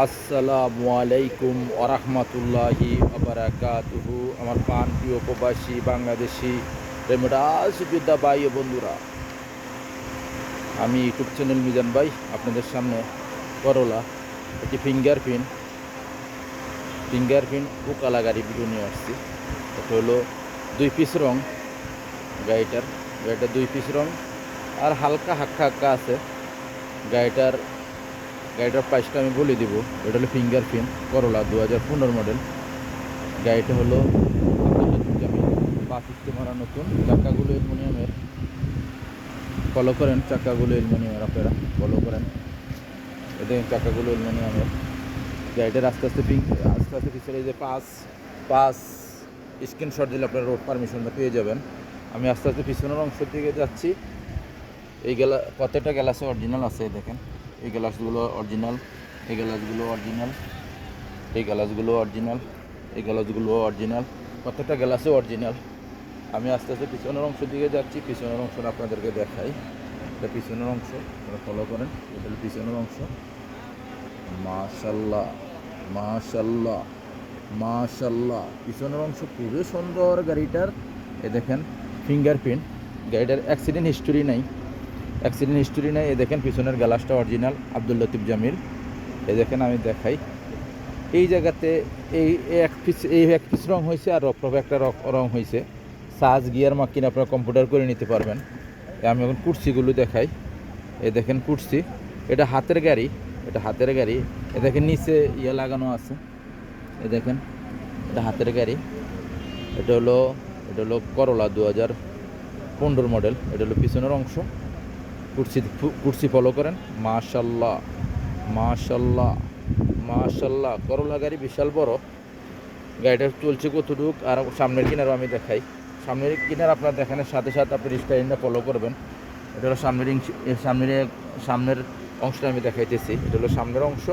আসসালামু আলাইকুম ওরহমতুল্লাহি আবরাকাতুহু। আমার প্রাণ প্রিয় প্রবাসী বাংলাদেশি প্রেমরাজ যোদ্ধা ভাই ও বন্ধুরা, আমি ইউটিউব চ্যানেল মিজান ভাই আপনাদের সামনে করলা একটি ফিঙ্গারপ্রিন্ট উকালা গাড়ি ভিডিও নিয়ে আসছি। এটা হলো 2 পিস রং গাড়িটার। গাড়িটা 2 পিস রং আর হালকা হাক্কা আছে গাড়িটার। গাড়িটার প্রাইসটা আমি বলে দিব। এটা হলো ফিঙ্গারপ্রিন্ট করলা 2015 মডেল। গাড়িটা হলো পাঁচিশটি মারা নতুন। চাকাগুলো অ্যালুমিনিয়ামের। ফলো করেন চাকাগুলো অ্যালুমিনিয়ামের, আপনারা ফলো করেন। এদের চাকাগুলো অ্যালুমিনিয়ামের। গাড়িটার আস্তে আস্তে পিছনে যে পাঁচ স্ক্রিনশট দিলে আপনারা রোড পারমিশনটা পেয়ে যাবেন। আমি আস্তে আস্তে পিছনের অংশ দিকে যাচ্ছি। এই প্রত্যেকটা গ্লাসে অরিজিনাল আছে, দেখেন। এই গ্লাসগুলো অরিজিনাল, এই গ্লাসগুলো অরিজিনাল, এই গ্লাসগুলো অরিজিনাল, এই গ্লাসগুলো অরিজিনাল, প্রত্যেকটা গ্লাসে অরিজিনাল। আমি আস্তে আস্তে পিছনের অংশ দিকে যাচ্ছি। পিছনের অংশ আপনাদেরকে দেখাই। এটা পিছনের অংশ, আপনারা ফলো করেন। এটা হলো পিছনের অংশ। মাশাল্লাহ মাশাল্লাহ মাশাল্লাহ, পিছনের অংশ খুবই সুন্দর গাড়িটার। এ দেখেন ফিঙ্গারপ্রিন্ট। গাড়িটার অ্যাক্সিডেন্ট হিস্টোরি নাই। এ দেখেন পিছনের গ্লাসটা অরিজিনাল, আব্দুল লতিফ জামিল। এ দেখেন, আমি দেখাই। এই জায়গাতে এই এক পিস রং হয়েছে আর রফরফ একটা রং হয়েছে। সাজ গিয়ার মাকিন আপনারা কম্পিউটার করে নিতে পারবেন। আমি এখন কুর্সিগুলো দেখাই। এ দেখেন কুর্সি, এটা হাতের গাড়ি। এ দেখেন নিচে লাগানো আছে। এ দেখেন, এটা হাতের গাড়ি। এটা হলো করলা 2015 মডেল। এটা হলো পিছনের অংশ। কুর্সি ফলো করেন। মাশাল্লাহ মাশাল্লাহ মাশাল্লাহ, করলা গাড়ি বিশাল বড়। গাড়িটা চলছে কতটুক, আর সামনের কিনারও আমি দেখাই। সামনের কিনার আপনার দেখানোর সাথে সাথে আপনি স্টাইলটা ফলো করবেন। এটা হলো সামনের অংশটা আমি দেখাইতেছি। এটা হলো সামনের অংশ।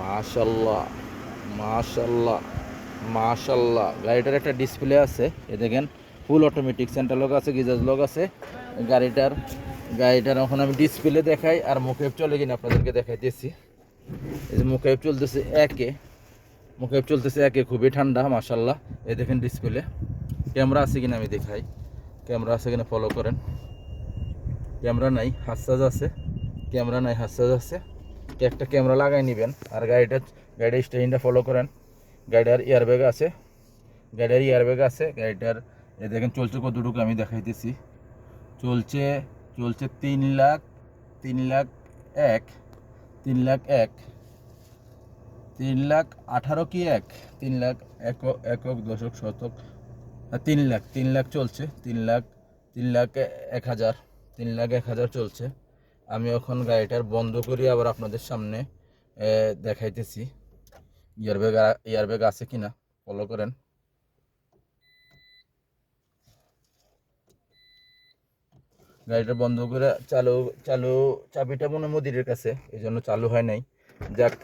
মাশাল্লাহ মাশাল্লাহ মাশাল্লাহ, গাড়িটার একটা ডিসপ্লে আছে। এ দেখেন, ফুল অটোমেটিক সেন্টার লক আছে, গিজাজ লক আছে গাড়িটার। এখন আমি ডিসপ্লে দেখাই আর মুখেপ চলে কিনা আপনাদেরকে দেখাইতেছি। এই যে মুখেপ চলতেছে একে, খুবই ঠান্ডা মাশাল্লাহ। এই দেখেন ডিসপ্লে। ক্যামেরা আছে কিনা আমি দেখাই। ক্যামেরা আছে কিনা ফলো করেন। ক্যামেরা নাই, হাসাজ আছে। একটা ক্যামেরা লাগাই নেবেন। আর গাড়ির স্টারিংটা ফলো করেন। গাড়িটার এয়ারব্যাগ আছে। গাড়িটার এই দেখেন চলছে কতটুকু আমি দেখাইতেছি। চলছে 3 লাখ 1 3 লাখ 1 দশক শতক, 3 লাখ চলছে। 3 লাখ 1 হাজার চলছে। আমি এখন গাড়িটার বন্ধ করি, আবার আপনাদের সামনে দেখাইতেছি এয়ারব্যাগ আছে কিনা ফলো করেন। গাড়িটা বন্ধ করে চালু চাবিটা মনে মদিরের কাছে, এই জন্য চালু হয় নাই। যাক,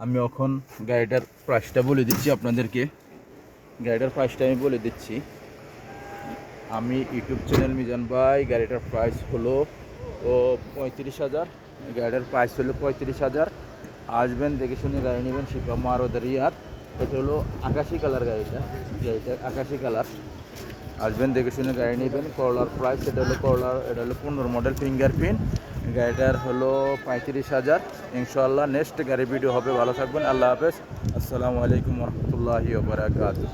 আমি এখন গাড়িটার প্রাইসটা বলে দিচ্ছি আপনাদেরকে। আমি বলে দিচ্ছি। আমি ইউটিউব চ্যানেল মিজান ভাই। গাড়িটার প্রাইস হলো 35,000। গাড়িটার প্রাইস হলো 35,000। আসবেন, দেখে শুনে গাড়ি নেবেন। শিপা মারোদারিয়ার। এটা হলো আকাশি কালার গাড়িটা আকাশি কালার। আসবেন, দেখে শুনে গাড়ি নেবেন। করলার প্রাইস, এটা হলো 15 মডেল ফিঙ্গারপ্রিন্ট। গাড়িটার হলো 35,000। ইনশাআল্লাহ নেক্সট গাড়ি ভিডিও হবে। ভালো থাকবেন, আল্লাহ হাফেজ। আসসালামু আলাইকুম রহমতুল্লাহি ওয়া বারাকাতুহু।